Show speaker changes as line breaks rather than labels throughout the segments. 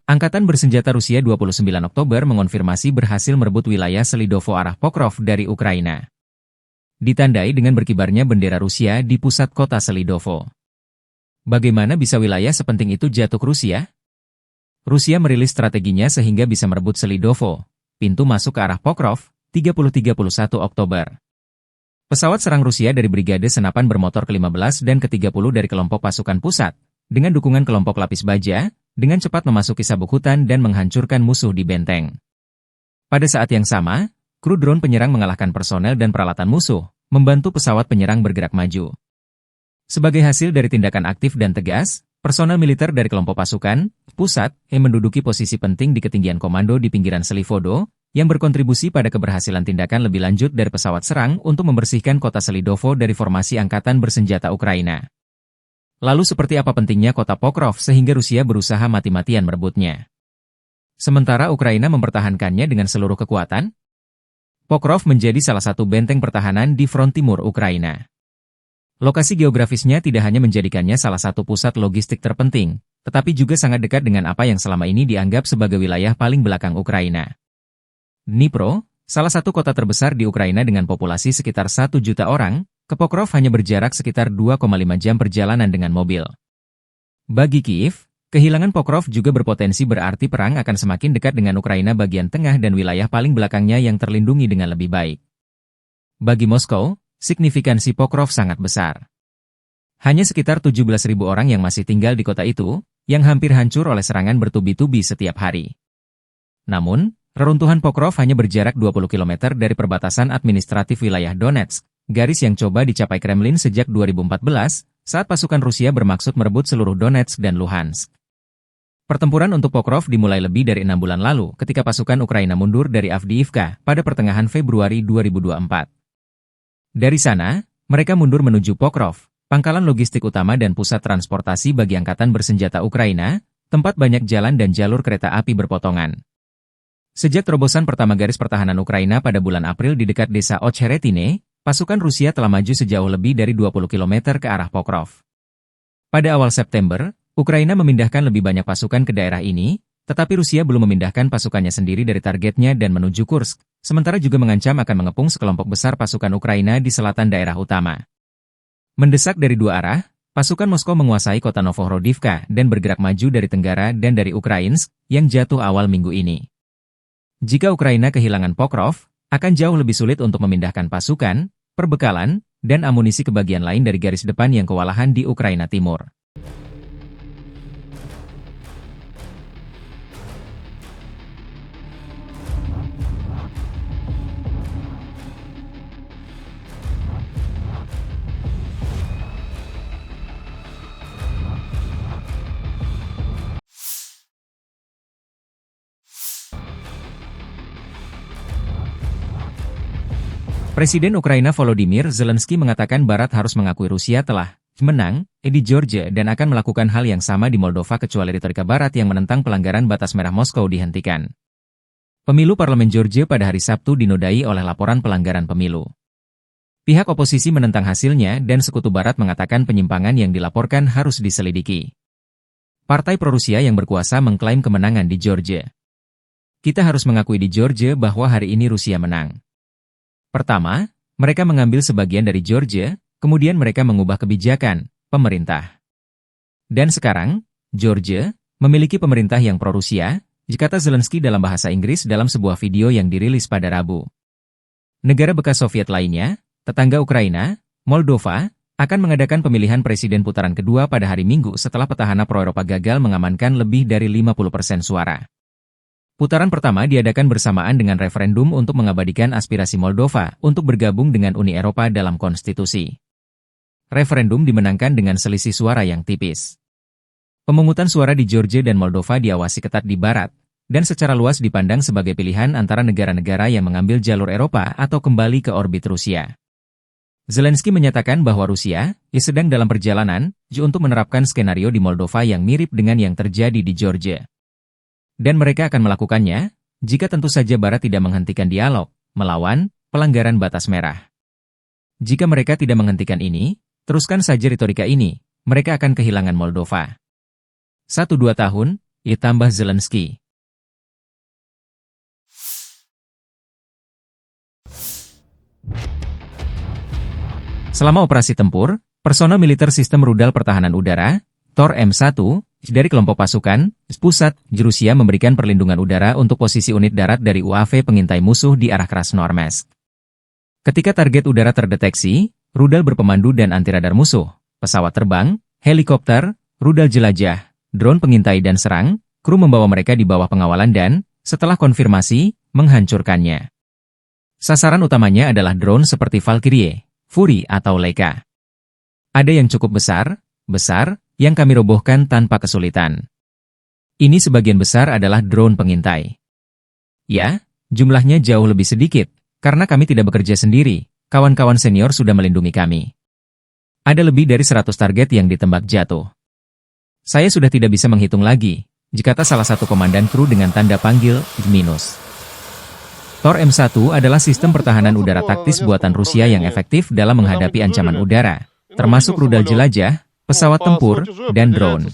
Angkatan bersenjata Rusia 29 Oktober mengonfirmasi berhasil merebut wilayah Selidovo arah Pokrov dari Ukraina. Ditandai dengan berkibarnya bendera Rusia di pusat kota Selidovo. Bagaimana bisa wilayah sepenting itu jatuh ke Rusia? Rusia merilis strateginya sehingga bisa merebut Selidovo, pintu masuk ke arah Pokrov, 30-31 Oktober. Pesawat serang Rusia dari Brigade Senapan Bermotor ke-15 dan ke-30 dari kelompok pasukan pusat, dengan dukungan kelompok lapis baja, dengan cepat memasuki sabuk hutan dan menghancurkan musuh di benteng. Pada saat yang sama, kru drone penyerang mengalahkan personel dan peralatan musuh, membantu pesawat penyerang bergerak maju. Sebagai hasil dari tindakan aktif dan tegas, personel militer dari kelompok pasukan pusat menduduki posisi penting di ketinggian komando di pinggiran Selivodo, yang berkontribusi pada keberhasilan tindakan lebih lanjut dari pesawat serang untuk membersihkan kota Selidovo dari formasi angkatan bersenjata Ukraina. Lalu seperti apa pentingnya kota Pokrov sehingga Rusia berusaha mati-matian merebutnya? Sementara Ukraina mempertahankannya dengan seluruh kekuatan? Pokrov menjadi salah satu benteng pertahanan di front timur Ukraina. Lokasi geografisnya tidak hanya menjadikannya salah satu pusat logistik terpenting, tetapi juga sangat dekat dengan apa yang selama ini dianggap sebagai wilayah paling belakang Ukraina. Dnipro, salah satu kota terbesar di Ukraina dengan populasi sekitar 1 juta orang, ke Pokrov hanya berjarak sekitar 2,5 jam perjalanan dengan mobil. Bagi Kiev, kehilangan Pokrov juga berpotensi berarti perang akan semakin dekat dengan Ukraina bagian tengah dan wilayah paling belakangnya yang terlindungi dengan lebih baik. Bagi Moskow, signifikansi Pokrov sangat besar. Hanya sekitar 17.000 orang yang masih tinggal di kota itu, yang hampir hancur oleh serangan bertubi-tubi setiap hari. Namun, reruntuhan Pokrov hanya berjarak 20 km dari perbatasan administratif wilayah Donetsk, garis yang coba dicapai Kremlin sejak 2014, saat pasukan Rusia bermaksud merebut seluruh Donetsk dan Luhansk. Pertempuran untuk Pokrov dimulai lebih dari 6 bulan lalu ketika pasukan Ukraina mundur dari Avdiivka pada pertengahan Februari 2024. Dari sana, mereka mundur menuju Pokrov, pangkalan logistik utama dan pusat transportasi bagi angkatan bersenjata Ukraina, tempat banyak jalan dan jalur kereta api berpotongan. Sejak terobosan pertama garis pertahanan Ukraina pada bulan April di dekat desa Ocheretine, pasukan Rusia telah maju sejauh lebih dari 20 km ke arah Pokrov. Pada awal September, Ukraina memindahkan lebih banyak pasukan ke daerah ini, tetapi Rusia belum memindahkan pasukannya sendiri dari targetnya dan menuju Kursk, sementara juga mengancam akan mengepung sekelompok besar pasukan Ukraina di selatan daerah utama. Mendesak dari dua arah, pasukan Moskow menguasai kota Novohorodivka dan bergerak maju dari tenggara dan dari Ukrainsk, yang jatuh awal minggu ini. Jika Ukraina kehilangan Pokrov, akan jauh lebih sulit untuk memindahkan pasukan, perbekalan, dan amunisi ke bagian lain dari garis depan yang kewalahan di Ukraina Timur. Presiden Ukraina Volodymyr Zelensky mengatakan Barat harus mengakui Rusia telah menang di Georgia dan akan melakukan hal yang sama di Moldova kecuali retorika Barat yang menentang pelanggaran batas merah Moskow dihentikan. Pemilu parlemen Georgia pada hari Sabtu dinodai oleh laporan pelanggaran pemilu. Pihak oposisi menentang hasilnya dan sekutu Barat mengatakan penyimpangan yang dilaporkan harus diselidiki. Partai pro-Rusia yang berkuasa mengklaim kemenangan di Georgia. Kita harus mengakui di Georgia bahwa hari ini Rusia menang. Pertama, mereka mengambil sebagian dari Georgia, kemudian mereka mengubah kebijakan pemerintah. Dan sekarang, Georgia memiliki pemerintah yang pro-Rusia, kata Zelensky dalam bahasa Inggris dalam sebuah video yang dirilis pada Rabu. Negara bekas Soviet lainnya, tetangga Ukraina, Moldova, akan mengadakan pemilihan presiden putaran kedua pada hari Minggu setelah petahana pro-Eropa gagal mengamankan lebih dari 50% suara. Putaran pertama diadakan bersamaan dengan referendum untuk mengabadikan aspirasi Moldova untuk bergabung dengan Uni Eropa dalam konstitusi. Referendum dimenangkan dengan selisih suara yang tipis. Pemungutan suara di Georgia dan Moldova diawasi ketat di Barat, dan secara luas dipandang sebagai pilihan antara negara-negara yang mengambil jalur Eropa atau kembali ke orbit Rusia. Zelensky menyatakan bahwa Rusia sedang dalam perjalanan untuk menerapkan skenario di Moldova yang mirip dengan yang terjadi di Georgia. Dan mereka akan melakukannya, jika tentu saja Barat tidak menghentikan dialog, melawan pelanggaran batas merah. Jika mereka tidak menghentikan ini, teruskan saja retorika ini, mereka akan kehilangan Moldova. 1-2 tahun, ditambah Zelensky. Selama operasi tempur, personel militer sistem rudal pertahanan udara, THOR M1, dari kelompok pasukan, pusat, Rusia memberikan perlindungan udara untuk posisi unit darat dari UAV pengintai musuh di arah Krasnoarmeysk. Ketika target udara terdeteksi, rudal berpemandu dan anti-radar musuh, pesawat terbang, helikopter, rudal jelajah, drone pengintai dan serang, kru membawa mereka di bawah pengawalan dan, setelah konfirmasi, menghancurkannya. Sasaran utamanya adalah drone seperti Valkyrie, Fury atau Leica. Ada yang cukup besar, yang kami robohkan tanpa kesulitan. Ini sebagian besar adalah drone pengintai. Ya, jumlahnya jauh lebih sedikit, karena kami tidak bekerja sendiri, kawan-kawan senior sudah melindungi kami. Ada lebih dari 100 target yang ditembak jatuh. Saya sudah tidak bisa menghitung lagi, kata salah satu komandan kru dengan tanda panggil, minus. THOR M1 adalah sistem pertahanan udara taktis buatan Rusia yang efektif dalam menghadapi ancaman udara, termasuk rudal jelajah, pesawat tempur, dan drone.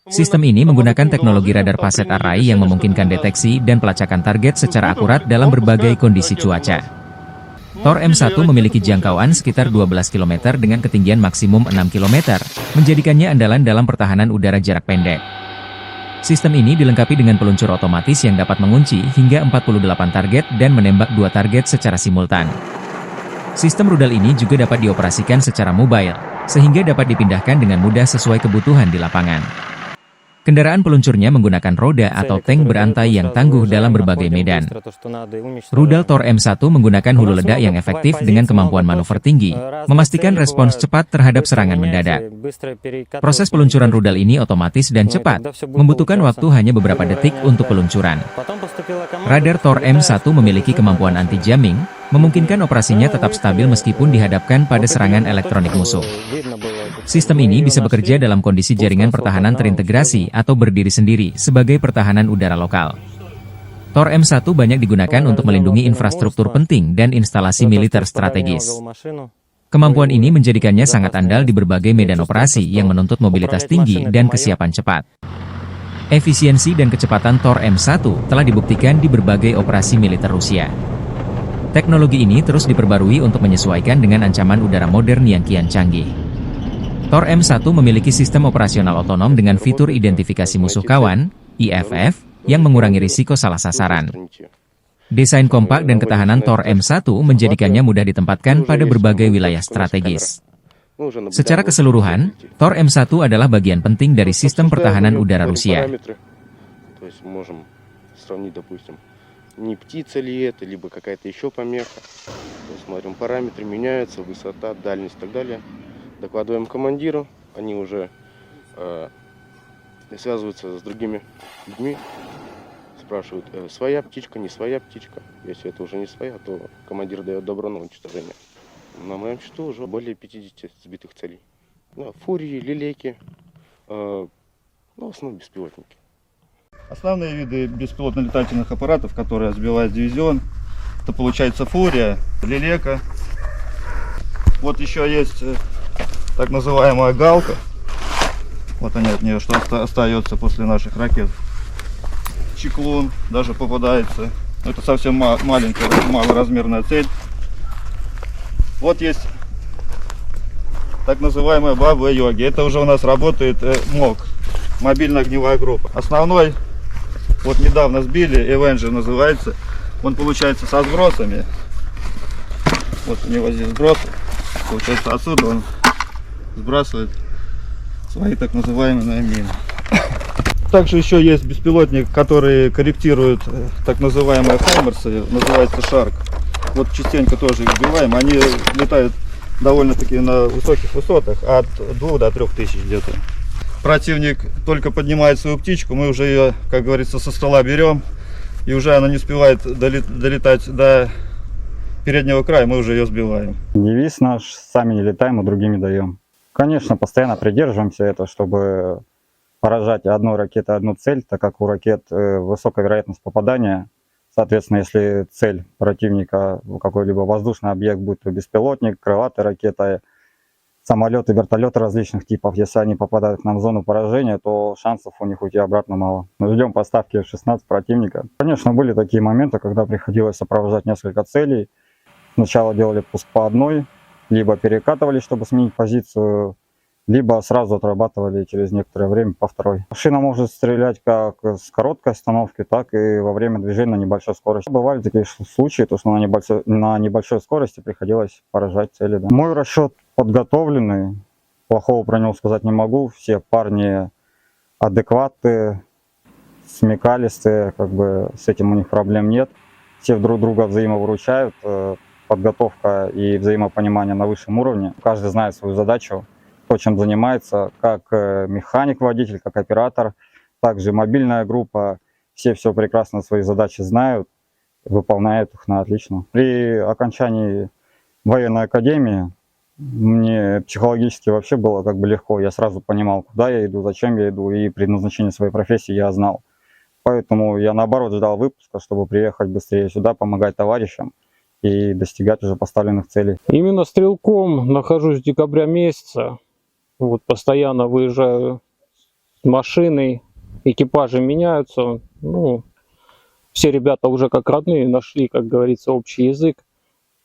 Sistem ini menggunakan teknologi radar Paset Array yang memungkinkan deteksi dan pelacakan target secara akurat dalam berbagai kondisi cuaca. THOR M1 memiliki jangkauan sekitar 12 km dengan ketinggian maksimum 6 km, menjadikannya andalan dalam pertahanan udara jarak pendek. Sistem ini dilengkapi dengan peluncur otomatis yang dapat mengunci hingga 48 target dan menembak 2 target secara simultan. Sistem rudal ini juga dapat dioperasikan secara mobile, sehingga dapat dipindahkan dengan mudah sesuai kebutuhan di lapangan. Kendaraan peluncurnya menggunakan roda atau tank berantai yang tangguh dalam berbagai medan. Rudal THOR M1 menggunakan hulu ledak yang efektif dengan kemampuan manuver tinggi, memastikan respons cepat terhadap serangan mendadak. Proses peluncuran rudal ini otomatis dan cepat, membutuhkan waktu hanya beberapa detik untuk peluncuran. Radar THOR M1 memiliki kemampuan anti-jamming, memungkinkan operasinya tetap stabil meskipun dihadapkan pada serangan elektronik musuh. Sistem ini bisa bekerja dalam kondisi jaringan pertahanan terintegrasi atau berdiri sendiri sebagai pertahanan udara lokal. THOR M1 banyak digunakan untuk melindungi infrastruktur penting dan instalasi militer strategis. Kemampuan ini menjadikannya sangat andal di berbagai medan operasi yang menuntut mobilitas tinggi dan kesiapan cepat. Efisiensi dan kecepatan THOR M1 telah dibuktikan di berbagai operasi militer Rusia. Teknologi ini terus diperbarui untuk menyesuaikan dengan ancaman udara modern yang kian canggih. THOR M1 memiliki sistem operasional otonom dengan fitur identifikasi musuh kawan, IFF, yang mengurangi risiko salah sasaran. Desain kompak dan ketahanan THOR M1 menjadikannya mudah ditempatkan pada berbagai wilayah strategis. Secara keseluruhan, THOR M1 adalah bagian penting dari sistem pertahanan udara Rusia.
Не птица ли это, либо какая-то еще помеха. Смотрим, параметры меняются, высота, дальность и так далее. Докладываем командиру, они уже связываются с другими людьми, спрашивают, своя птичка, не своя птичка. Если это уже не своя, то командир дает добро на уничтожение. На моем счету уже более 50 сбитых целей. Фурии, лилейки, в основном беспилотники.
Основные виды беспилотно-летательных аппаратов, которые сбивает дивизион, это получается Фурия, Лелека. Вот еще есть так называемая Галка. Вот они от нее, что остается после наших ракет. Чеклун даже попадается. Это совсем маленькая, малоразмерная цель. Вот есть так называемая Баба-Йоги. Это уже у нас работает МОГ, мобильная огневая группа. Основной, вот недавно сбили, Avenger называется. Он получается со сбросами. Вот у него здесь сбросы. Получается отсюда он сбрасывает свои так называемые мины. Также еще есть беспилотник, который корректирует так называемые хаймерсы, называется Шарк. Вот частенько тоже их сбиваем. Они летают довольно-таки на высоких высотах, от 2 до 3 тысяч где-то. Противник только поднимает свою птичку, мы уже ее, как говорится, со стола берем, и уже она не успевает долетать до переднего края, мы уже ее сбиваем.
Девиз наш: сами не летаем, а другими даем. Конечно, постоянно придерживаемся этого, чтобы поражать одной ракетой одну цель, так как у ракет высокая вероятность попадания. Соответственно, если цель противника какой-либо воздушный объект, будь то беспилотник, крылатая ракета, самолеты, вертолеты различных типов. Если они попадают к нам в зону поражения, то шансов у них уйти обратно мало. Мы ждем поставки F-16 противника. Конечно, были такие моменты, когда приходилось сопровождать несколько целей. Сначала делали пуск по одной, либо перекатывали, чтобы сменить позицию, либо сразу отрабатывали через некоторое время по второй. Машина может стрелять как с короткой остановки, так и во время движения на небольшой скорости. Бывали такие случаи, то что на небольшой скорости приходилось поражать цели. Да. Мой расчет подготовленный, плохого про него сказать не могу. Все парни адекватные, смекалистые, как бы с этим у них проблем нет. Все друг друга взаимовыручают, подготовка и взаимопонимание на высшем уровне. Каждый знает свою задачу, то, чем занимается, как механик-водитель, как оператор, также мобильная группа. Все прекрасно свои задачи знают, выполняют их на отлично. При окончании военной академии мне психологически вообще было как бы легко. Я сразу понимал, куда я иду, зачем я иду, и предназначение своей профессии я знал. Поэтому я наоборот ждал выпуска, чтобы приехать быстрее сюда, помогать товарищам и достигать уже поставленных целей.
Именно стрелком нахожусь с декабря месяца. Вот постоянно выезжаю с машиной, экипажи меняются. Ну, все ребята уже как родные нашли, как говорится, общий язык.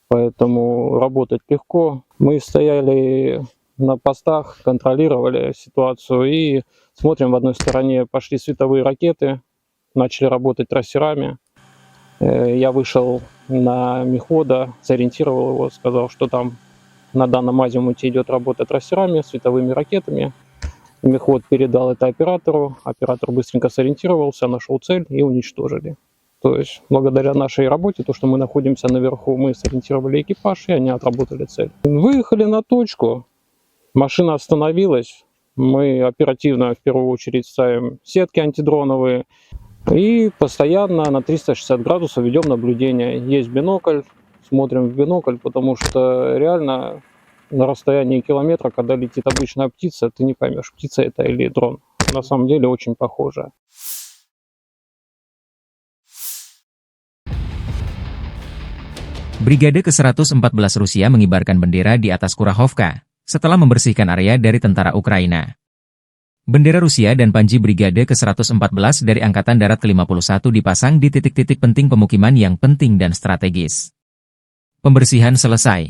Поэтому работать легко. Мы стояли на постах, контролировали ситуацию и смотрим, в одной стороне пошли световые ракеты, начали работать трассерами. Я вышел на мехвода, сориентировал его, сказал, что там на данном азимуте идет работа трассерами, световыми ракетами. Мехвод передал это оператору, оператор быстренько сориентировался, нашел цель и уничтожили. То есть благодаря нашей работе, то, что мы находимся наверху, мы сориентировали экипаж, и они отработали цель. Выехали на точку, машина остановилась, мы оперативно в первую очередь ставим сетки антидроновые и постоянно на 360 градусов ведем наблюдение. Есть бинокль, смотрим в бинокль, потому что реально на расстоянии километра, когда летит обычная птица, ты не поймешь, птица это или дрон. На самом деле очень похоже.
Brigade ke-114 Rusia mengibarkan bendera di atas Kurahovka setelah membersihkan area dari tentara Ukraina. Bendera Rusia dan panji Brigade ke-114 dari Angkatan Darat ke-51 dipasang di titik-titik penting pemukiman yang penting dan strategis. Pembersihan selesai.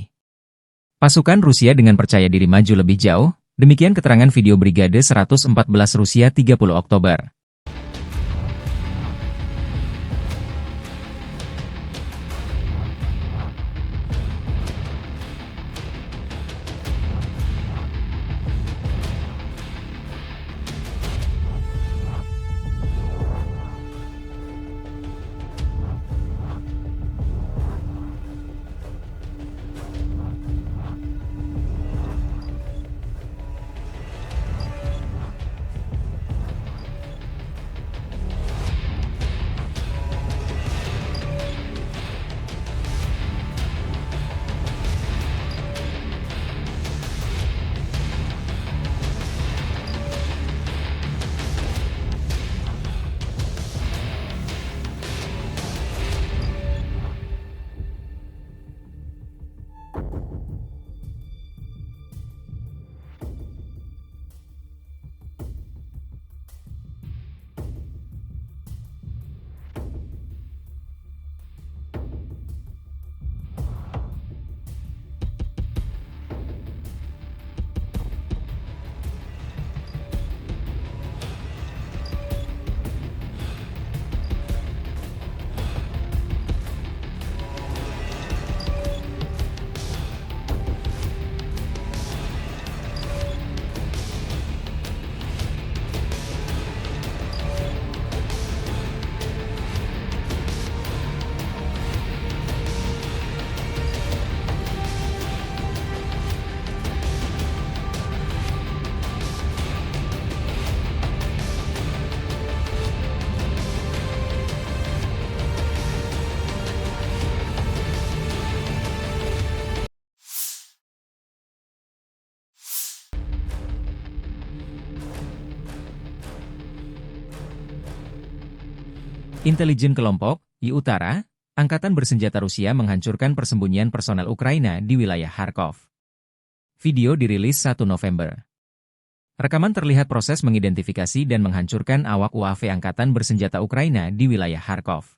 Pasukan Rusia dengan percaya diri maju lebih jauh, demikian keterangan video Brigade 114 Rusia 30 Oktober. Intelijen kelompok I Utara, Angkatan Bersenjata Rusia menghancurkan persembunyian personel Ukraina di wilayah Kharkov. Video dirilis 1 November. Rekaman terlihat proses mengidentifikasi dan menghancurkan awak UAV Angkatan Bersenjata Ukraina di wilayah Kharkov.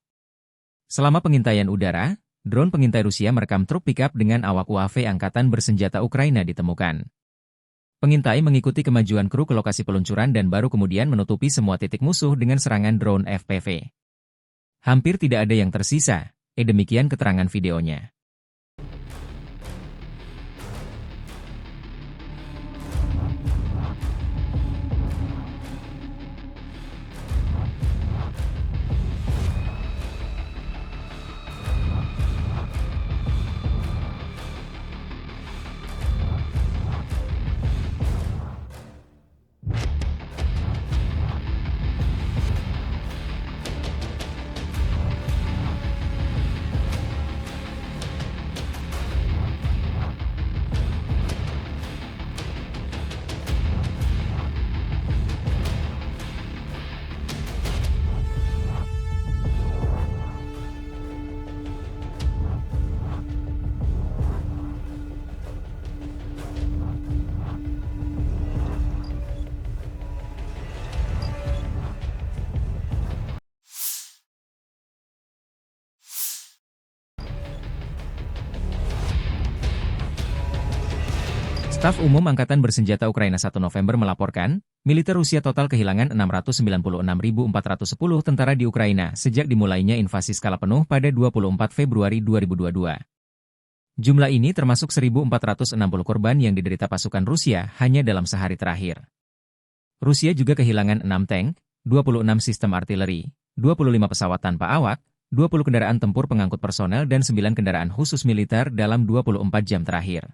Selama pengintaian udara, drone pengintai Rusia merekam truk pickup dengan awak UAV Angkatan Bersenjata Ukraina ditemukan. Pengintai mengikuti kemajuan kru ke lokasi peluncuran dan baru kemudian menutupi semua titik musuh dengan serangan drone FPV. Hampir tidak ada yang tersisa, demikian keterangan videonya. Staf Umum Angkatan Bersenjata Ukraina 1 November melaporkan, militer Rusia total kehilangan 696.410 tentara di Ukraina sejak dimulainya invasi skala penuh pada 24 Februari 2022. Jumlah ini termasuk 1.460 korban yang diderita pasukan Rusia hanya dalam sehari terakhir. Rusia juga kehilangan 6 tank, 26 sistem artileri, 25 pesawat tanpa awak, 20 kendaraan tempur pengangkut personel dan 9 kendaraan khusus militer dalam 24 jam terakhir.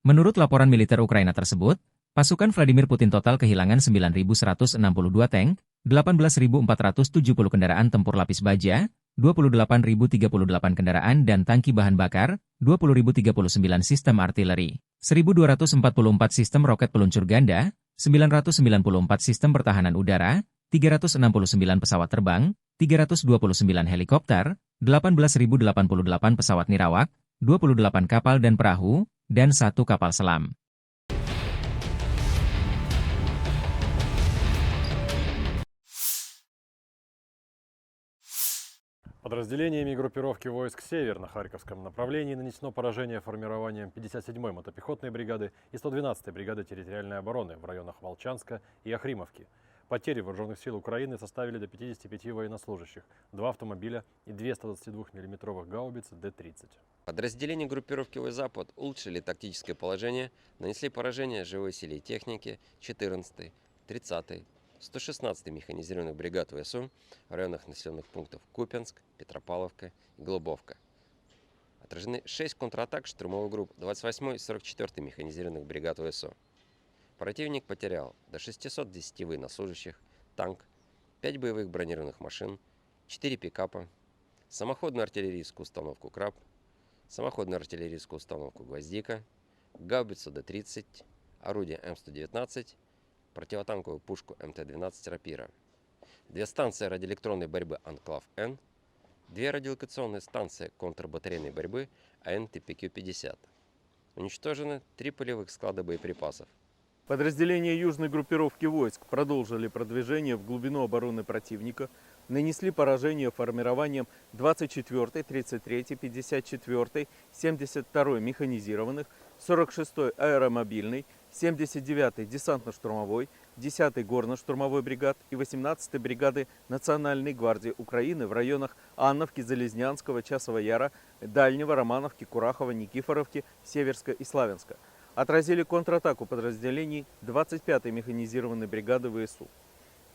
Menurut laporan militer Ukraina tersebut, pasukan Vladimir Putin total kehilangan 9.162 tank, 18.470 kendaraan tempur lapis baja, 28.038 kendaraan dan tangki bahan bakar, 20.039 sistem artileri, 1.244 sistem roket peluncur ganda, 994 sistem pertahanan udara, 369 pesawat terbang, 329 helikopter, 18.088 pesawat nirawak, 28 kapal dan perahu, dan 1 kapal selam.
Подразделениями группировки войск «Север» на Харьковском направлении нанесено поражение формированием 57-й мотопехотной бригады и 112-й бригады территориальной обороны в районах Волчанска и Охримовки. Потери вооруженных сил Украины составили до 55 военнослужащих, 2 автомобиля и 2 122-мм гаубицы Д-30.
Подразделения группировки «Запад» улучшили тактическое положение, нанесли поражение живой силе и технике 14-й, 30-й, 116-й механизированных бригад ВСУ в районах населенных пунктов Купянск, Петропавловка и Голубовка. Отражены 6 контратак штурмовых групп 28-й и 44-й механизированных бригад ВСУ. Противник потерял до 610 военнослужащих, танк, 5 боевых бронированных машин, 4 пикапа, самоходную артиллерийскую установку «Краб», самоходную артиллерийскую установку «Гвоздика», гаубицу Д-30, орудие М119, противотанковую пушку МТ-12 «Рапира», 2 станции радиоэлектронной борьбы «Анклав-Н», 2 радиолокационные станции контрбатарейной борьбы АН-ТПК-50. Уничтожены 3 полевых склада боеприпасов.
Подразделения южной группировки войск продолжили продвижение в глубину обороны противника, нанесли поражение формированием 24-й, 33-й, 54-й, 72-й механизированных, 46-й аэромобильной, 79-й десантно-штурмовой, 10-й горно-штурмовой бригад и 18-й бригады Национальной гвардии Украины в районах Анновки, Залезнянского, Часова Яра, Дальнего, Романовки, Курахова, Никифоровки, Северска и Славянска. Отразили контратаку подразделений 25-й механизированной бригады ВСУ.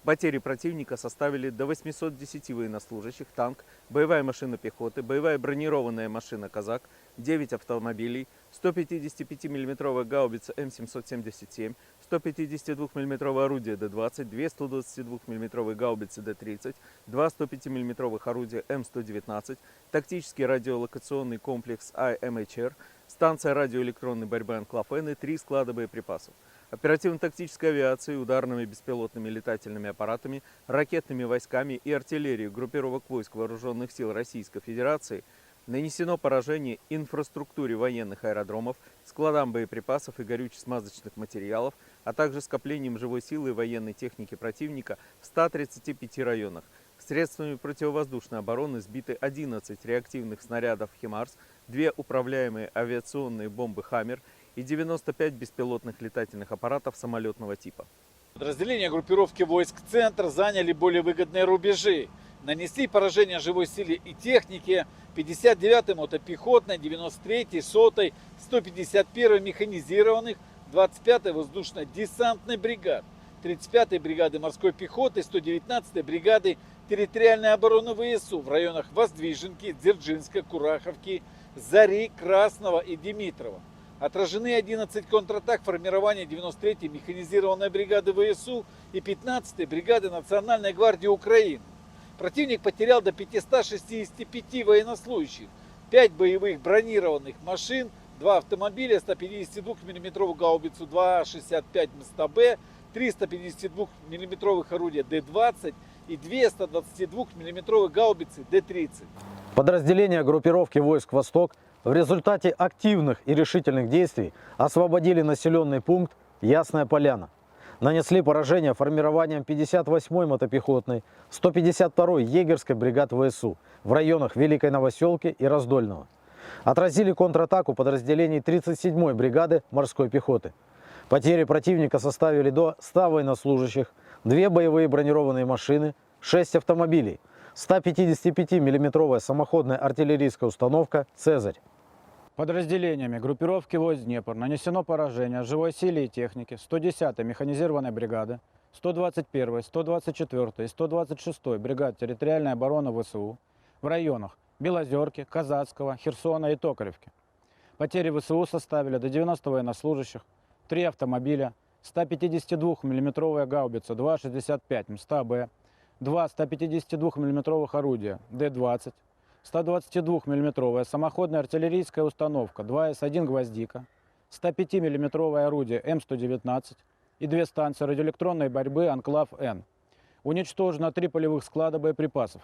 Потери противника составили до 810 военнослужащих, танк, боевая машина пехоты, боевая бронированная машина «Казак», 9 автомобилей, 155 мм гаубица М777, 152 мм орудия Д-20, 2 122 мм гаубицы Д-30, 2 105 мм орудия М119, тактический радиолокационный комплекс АМХР, станция радиоэлектронной борьбы «Анклав-Н» и 3 склада боеприпасов. Оперативно-тактической авиацией, ударными беспилотными летательными аппаратами, ракетными войсками и артиллерией группировок войск Вооруженных сил Российской Федерации Нанесено поражение инфраструктуре военных аэродромов, складам боеприпасов и горюче-смазочных материалов, а также скоплениям живой силы и военной техники противника в 135 районах. Средствами противовоздушной обороны сбиты 11 реактивных снарядов «Химарс», 2 управляемые авиационные бомбы «Хаммер» и 95 беспилотных летательных аппаратов самолетного типа.
Подразделения группировки войск «Центр» заняли более выгодные рубежи. Нанесли поражение живой силе и технике 59-й мотопехотной, 93-й, 100-й, 151-й механизированных, 25-й воздушно-десантной бригад, 35-й бригады морской пехоты, 119-й бригады территориальной обороны ВСУ в районах Воздвиженки, Дзержинска, Кураховки, Зари, Красного и Димитрова. Отражены 11 контратак формирования 93-й механизированной бригады ВСУ и 15-й бригады Национальной гвардии Украины. Противник потерял до 565 военнослужащих, 5 боевых бронированных машин, 2 автомобиля, 152 мм гаубицу 2,65 МСТБ, 3 152 мм орудия Д-20 и 2 122 мм гаубицы Д-30.
Подразделения группировки войск «Восток» в результате активных и решительных действий освободили населенный пункт Ясная Поляна. Нанесли поражение формированием 58-й мотопехотной, 152-й егерской бригад ВСУ в районах Великой Новоселки и Раздольного. Отразили контратаку подразделений 37-й бригады морской пехоты. Потери противника составили до 100 военнослужащих, 2 боевые бронированные машины, 6 автомобилей, 155 миллиметровая самоходная артиллерийская установка «Цезарь».
Подразделениями группировки войск Днепр нанесено поражение живой силе и технике 110-й механизированной бригады, 121-й, 124-й и 126-й бригад территориальной обороны ВСУ в районах Белозерки, Казацкого, Херсона и Токаревки. Потери ВСУ составили до 90 военнослужащих, 3 автомобиля, 152 миллиметровая гаубица 2,65 МСТБ, 2 152 миллиметровых орудия Д-20, 122 миллиметровая самоходная артиллерийская установка 2С1 «Гвоздика», 105 миллиметровое орудие М119 и 2 станции радиоэлектронной борьбы «Анклав-Н». Уничтожено 3 полевых склада боеприпасов.